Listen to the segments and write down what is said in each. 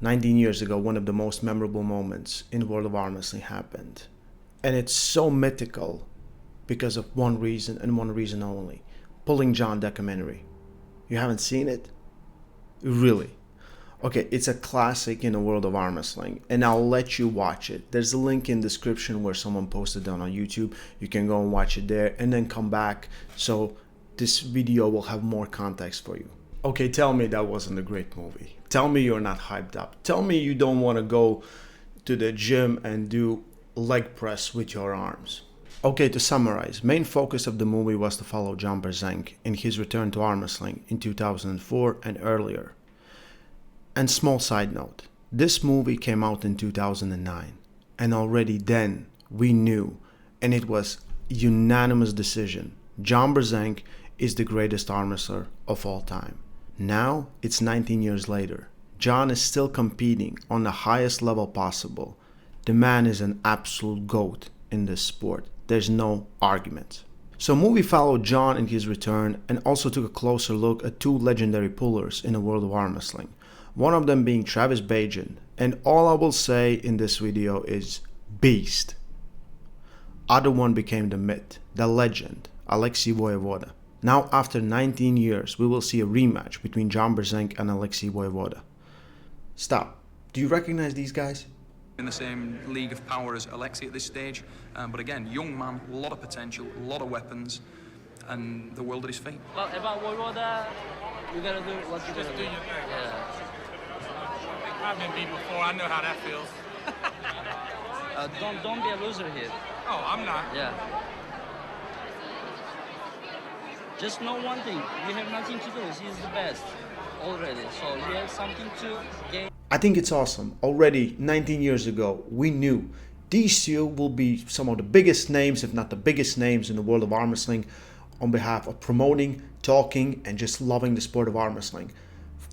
19 years ago, one of the most memorable moments in the world of arm wrestling happened. And it's so mythical because of one reason and one reason only. Pulling John documentary. You haven't seen it? Really? Okay, it's a classic in the world of arm wrestling, and I'll let you watch it. There's a link in the description where someone posted down on YouTube. You can go and watch it there and then come back, so this video will have more context for you. Okay, tell me that wasn't a great movie. Tell me you're not hyped up. Tell me you don't want to go to the gym and do leg press with your arms. Okay, to summarize, main focus of the movie was to follow John Brzenk in his return to arm wrestling in 2004 and earlier. And small side note, this movie came out in 2009, and already then we knew, and it was a unanimous decision, John Brzenk is the greatest arm wrestler of all time. Now it's 19 years later. John is still competing on the highest level possible. The man is an absolute GOAT in this sport. There's no argument. So movie followed John in his return and also took a closer look at two legendary pullers in the world of arm wrestling. One of them being Travis Bajan, and all I will say in this video is beast. Other one became the myth, the legend, Alexey Voevoda. Now after 19 years, we will see a rematch between John Brzenk and Alexey Voevoda. Stop. Do you recognize these guys? In the same league of power as Alexey at this stage, but again, young man, a lot of potential, a lot of weapons, and the world at his feet. Well, about Voevoda, you gotta do what you Just gotta do do. your thing. Yeah. I've been beat before. I know how that feels. Don't be a loser here. Oh, I'm not. Yeah. Just know one thing. You have nothing to lose. He's the best already. So you have something to gain. I think it's awesome. Already 19 years ago, we knew these two will be some of the biggest names, if not the biggest names in the world of arm wrestling, on behalf of promoting, talking, and just loving the sport of arm wrestling.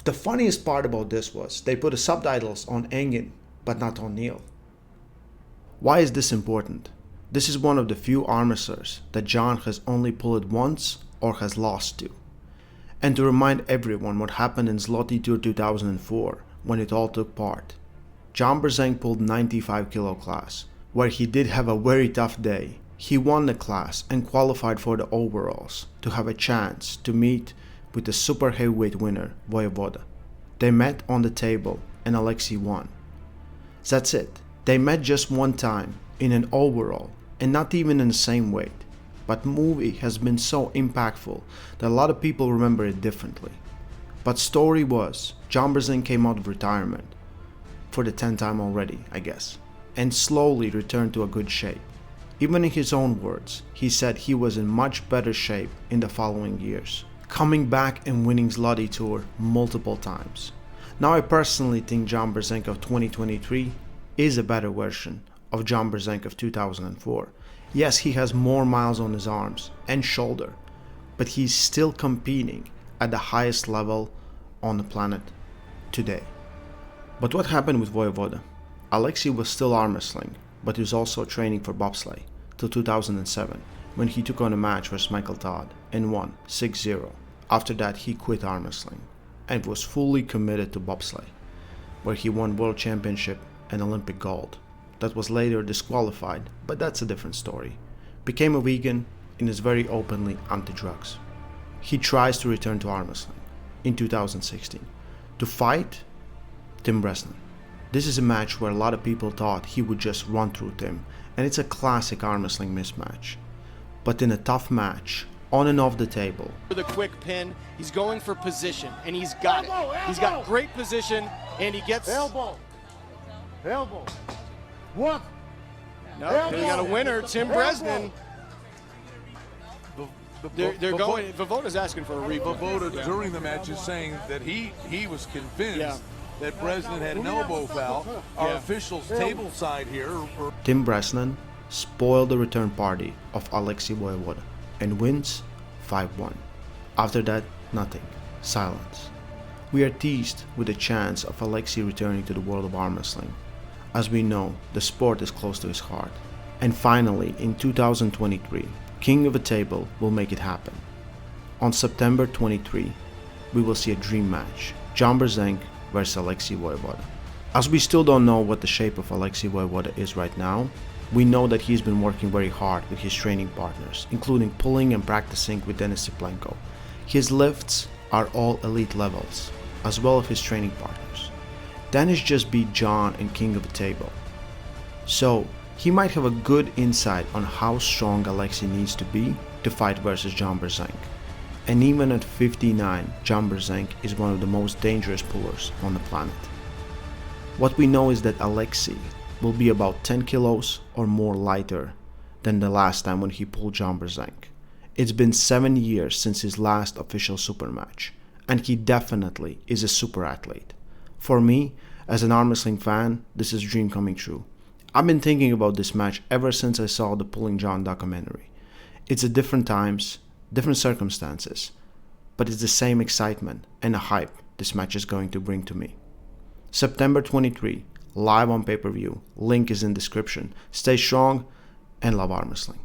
The funniest part about this was they put the subtitles on Engin, but not on Neil. Why is this important? This is one of the few arm wrestlers that John has only pulled once or has lost to. And to remind everyone what happened in Zloty Tour 2004 when it all took part. John Brzenk pulled 95 kilo class, where he did have a very tough day. He won the class and qualified for the overalls to have a chance to meet with the super heavyweight winner, Voevoda. They met on the table and Alexey won. That's it. They met just one time in an overall and not even in the same weight. But movie has been so impactful that a lot of people remember it differently. But story was, John Brzenk came out of retirement, for the 10th time already, I guess, and slowly returned to a good shape. Even in his own words, he said he was in much better shape in the following years, coming back and winning Zloty Tour multiple times. Now I personally think John Brzenk of 2023 is a better version of John Brzenk of 2004. Yes, he has more miles on his arms and shoulder, but he's still competing at the highest level on the planet today. But what happened with Voevoda? Alexey was still arm wrestling, but he was also training for bobsleigh till 2007, when he took on a match versus Michael Todd and won 6-0. After that, he quit arm wrestling and was fully committed to bobsleigh, where he won world championship and Olympic gold. That was later disqualified, but that's a different story. Became a vegan and is very openly anti-drugs. He tries to return to arm wrestling in 2016 to fight Tim Bresnan. This is a match where a lot of people thought he would just run through Tim, and it's a classic arm wrestling mismatch. But in a tough match, on and off the table. For the quick pin, he's going for position, and he's got it. He's got great position, and he gets... Elbow. What? No, they got a winner, Tim Bresnan. They're going. Voevoda's asking for a replay. Voevoda during the match is saying that he was convinced that Bresnan had an elbow foul. Our officials table side here. Tim Bresnan spoiled the return party of Alexey Voevoda and wins 5-1. After that, nothing. Silence. We are teased with the chance of Alexey returning to the world of arm wrestling. As we know, the sport is close to his heart. And finally, in 2023, King of the Table will make it happen. On September 23, we will see a dream match, John Brzenk versus Alexey Voevoda. As we still don't know what the shape of Alexey Voevoda is right now, we know that he's been working very hard with his training partners, including pulling and practicing with Denis Siplenko. His lifts are all elite levels, as well as his training partners. Denis just beat John in King of the Table. So, he might have a good insight on how strong Alexey needs to be to fight versus John Brzenk. And even at 59, John Brzenk is one of the most dangerous pullers on the planet. What we know is that Alexey will be about 10 kilos or more lighter than the last time when he pulled John Brzenk. It's been 7 years since his last official super match, and he definitely is a super athlete. For me, as an arm wrestling fan, this is a dream coming true. I've been thinking about this match ever since I saw the Pulling John documentary. It's at different times, different circumstances, but it's the same excitement and a hype this match is going to bring to me. September 23, live on pay-per-view. Link is in description. Stay strong and love arm wrestling.